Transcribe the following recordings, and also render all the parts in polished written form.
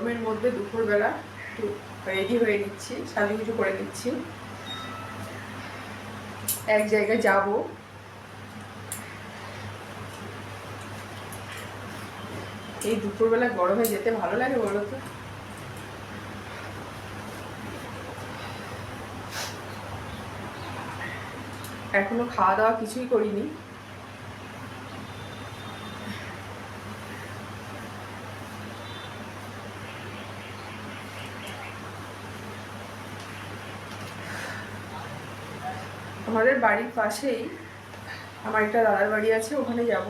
গরমের মধ্যে দুপুরবেলা একটু রেডি হয়ে নিচ্ছি, সাজুগুজু করে নিচ্ছি। এক জায়গায় যাব, এই দুপুরবেলা গরমে যেতে ভালো লাগে বলো তো? এখনো খাওয়া দাওয়া কিছুই করিনি। আমাদের বাড়ির পাশেই আমার একটা দাদার বাড়ি আছে, ওখানে যাব,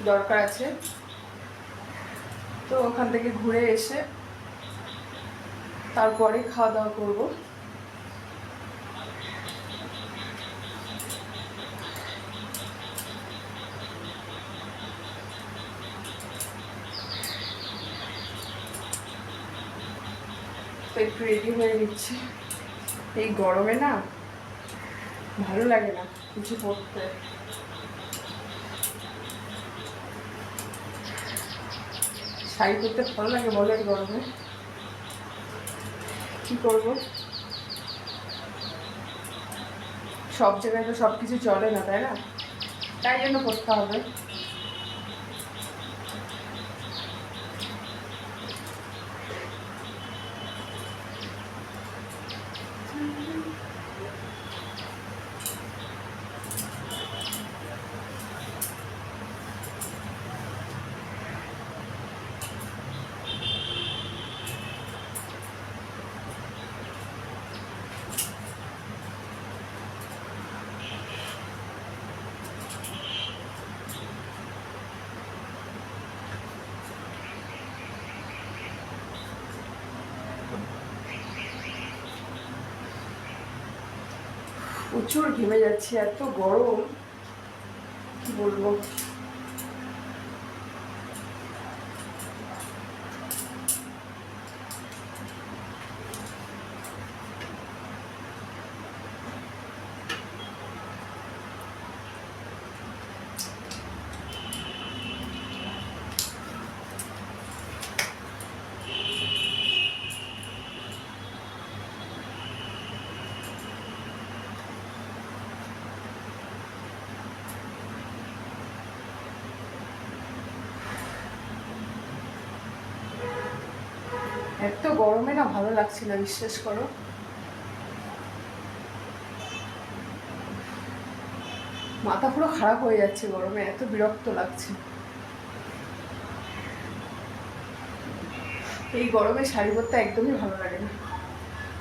দরকার আছে। তো ওখান থেকে ঘুরে এসে তারপরে খাওয়া দাওয়া করবো। তো একটু রেডি হয়ে নিচ্ছি। এই গরমে না ভালো লাগে না কিছু পরতে। শাড়ি পরতে ভালো লাগে বলো এই গরমে? কি করব, সব জায়গায় তো সব কিছু চলে না, তাই না? তাই জন্য পরতে হবে। প্রচুর ঘেমে যাচ্ছে, এত গরম কি বলবো। এত গরমে না ভালো লাগছে না, বিশ্বাস করো। মাথা পুরো খারাপ হয়ে যাচ্ছে গরমে, এত বিরক্ত লাগছে। এই গরমে শাড়ি পরতে একদমই ভালো লাগে না,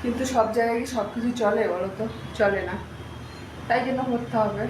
কিন্তু সব জায়গায় কি সব কিছু চলে বলো তো? চলে না, তাই জন্য পরতে হবে।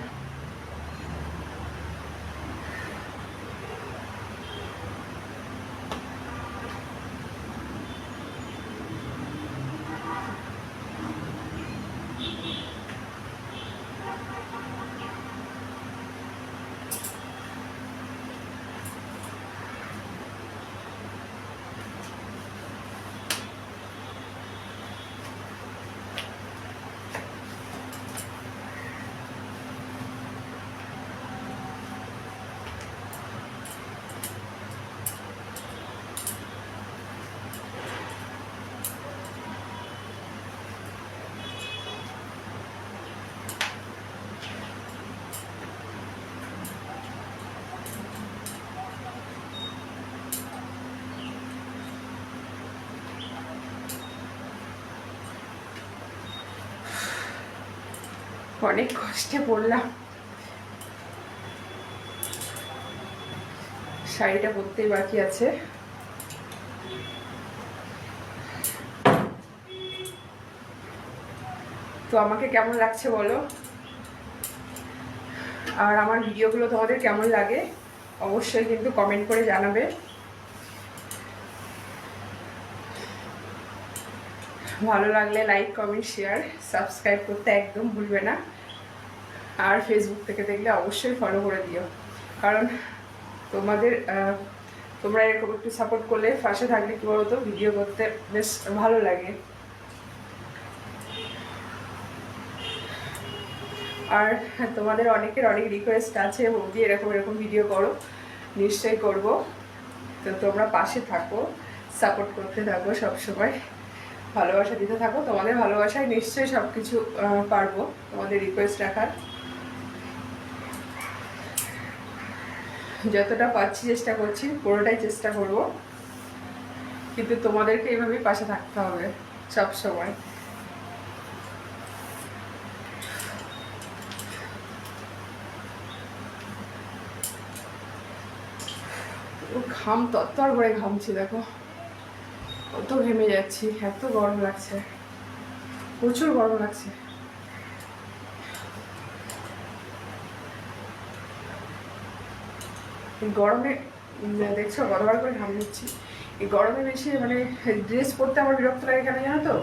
অনেক কষ্টে পড়লাম, শাড়িটা পরতেই বাকি আছে। তো আমাকে কেমন লাগছে বলো, আর আমার ভিডিওগুলো তোমাদের কেমন লাগে অবশ্যই কিন্তু কমেন্ট করে জানাবে। ভালো লাগলে লাইক, কমেন্ট, শেয়ার, সাবস্ক্রাইব করতে একদম ভুলবে না। আর ফেসবুক থেকে দেখলে অবশ্যই ফলো করে দিও, কারণ তোমরা এরকম একটু সাপোর্ট করলে, পাশে থাকলে কি বলতো, ভিডিও করতে বেশ ভালো লাগে। আর তোমাদের অনেকের অনেক রিকোয়েস্ট আছে, বৌদি এরকম এরকম ভিডিও করো, নিশ্চয়ই করব। তো তোমরা পাশে থাকো, সাপোর্ট করতে থাকো সবসময়, ভালোবাসা দিতে থাকো। তোমাদের ভালোবাসায় নিশ্চয়ই সব কিছু পারবো তোমাদের রিকোয়েস্ট রাখার। যতটা পারছি চেষ্টা করছি, পুরোটাই চেষ্টা করব, কিন্তু তোমাদেরকে এইভাবেই পাশে থাকতে হবে সব সময়। ঘাম তত্তর করে ঘামছি, দেখো কত ঘেমে যাচ্ছি, এত গরম লাগছে, প্রচুর গরম লাগছে। গরমে দেখছো গতবার করে ঘাম দিচ্ছি। এই গরমে বেশি মানে ড্রেস পরতে আমার বিরক্ত লাগে কেন জানো তো,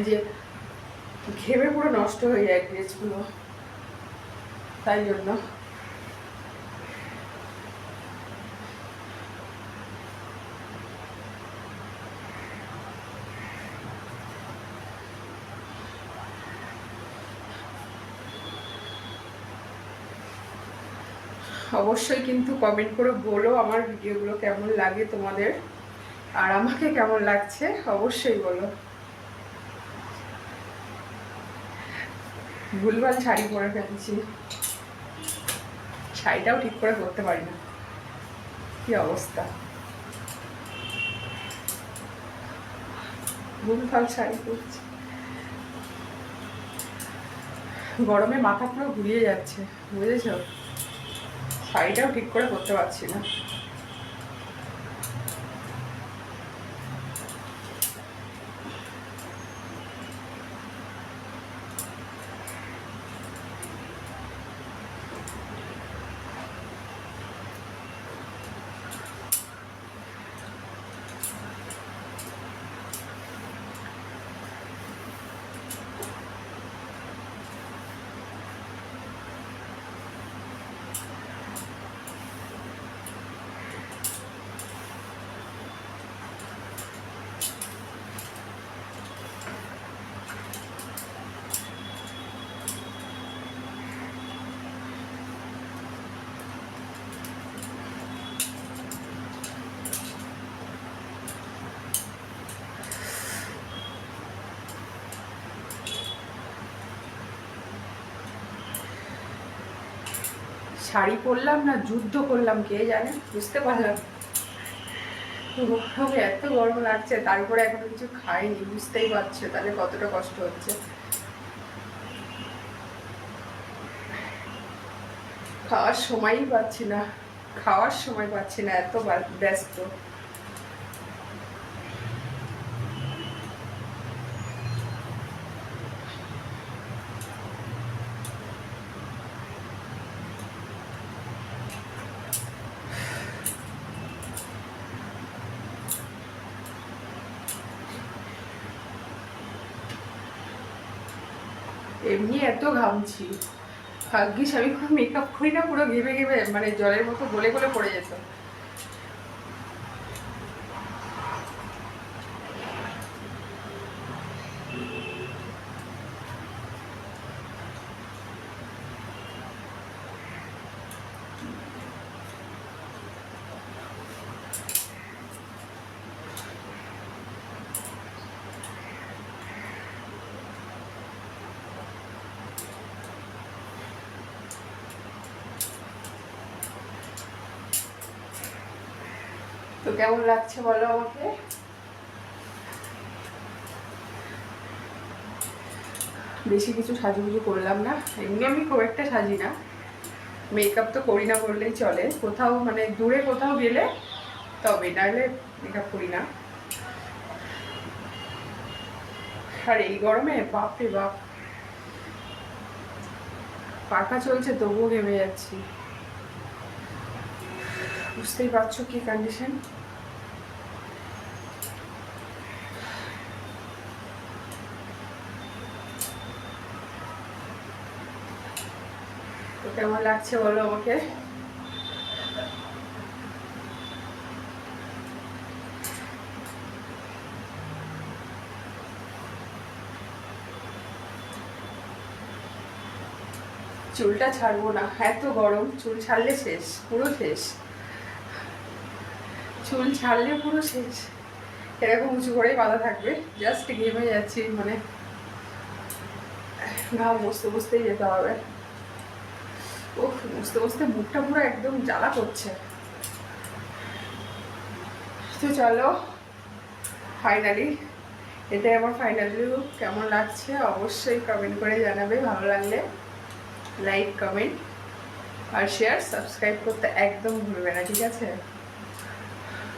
যে ঘেমে পুরো নষ্ট হয়ে যায় ড্রেসগুলো, তাই জন্য। অবশ্যই কিন্তু কমেন্ট করে বলো আমার ভিডিওগুলো কেমন লাগে তোমাদের, আর আমাকে কেমন লাগছে অবশ্যই বলো। ভুলভাল শাড়ি পরে ফেলছি, শাড়িটাও ঠিক করে পরতে পারি না, কি অবস্থা, ভুলভাল শাড়ি পরছি। গরমে মাথা পুরো ঘুরিয়ে যাচ্ছে, বুঝেছ, শাড়িটাও ঠিক করে পরতে পারছি না। শাড়ি পরলাম না যুদ্ধ করলাম কে জানে, বুঝতে পারলাম। গরমে এত গরম লাগছে, তারপরে এখনো কিছু খাইনি, বুঝতেই পারছো তাহলে কতটা কষ্ট হচ্ছে। খাওয়ার সময়ই পাচ্ছি না, খাওয়ার সময় পাচ্ছি না, এত ব্যস্ত। এমনি এত ঘামছি, ভাগ্যিস আমি কোনো মেকআপ করি না, পুরো ঘেমে ঘেমে মানে জলের মতো গলে গলে পড়ে যেত। তো কেমন লাগছে বলো আমাকে। বেশি কিছু সাজুগুজু করলাম না, এমনি আমি খুব একটা সাজি না, মেকআপ তো করি না বললেই চলে, কোথাও মানে দূরে কোথাও গেলে তবে, নাহলে মেকআপ করি না। আর এই গরমে বাপরে বাপ, পাখা চলছে তবুও ঘেমে যাচ্ছি, বুঝতেই পারছো কি কন্ডিশন। তো কেমন লাগছে বলো আমাকে। চুলটা ছাড়বো না, এত গরম, চুল ছাড়লে শেষ, পুরো শেষ, চুল ছাড়লে পুরো শেষ। এরকম উঁচু করেই বাঁধা থাকবে। জাস্ট ঘেমে যাচ্ছি, মানে ঘাম বসতে বসতেই যেতে হবে। ও বসতে বসতে মুখটা পুরো একদম জ্বালা করছে। তো চলো, ফাইনালি এটাই আমার ফাইনাল লুক। কেমন লাগছে অবশ্যই কমেন্ট করে জানাবে। ভালো লাগলে লাইক, কমেন্ট আর শেয়ার, সাবস্ক্রাইব করতে একদম ভুলবে না, ঠিক আছে?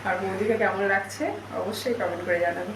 আর বৌদিকে কেমন লাগছে অবশ্যই কমেন্ট করে জানাবে।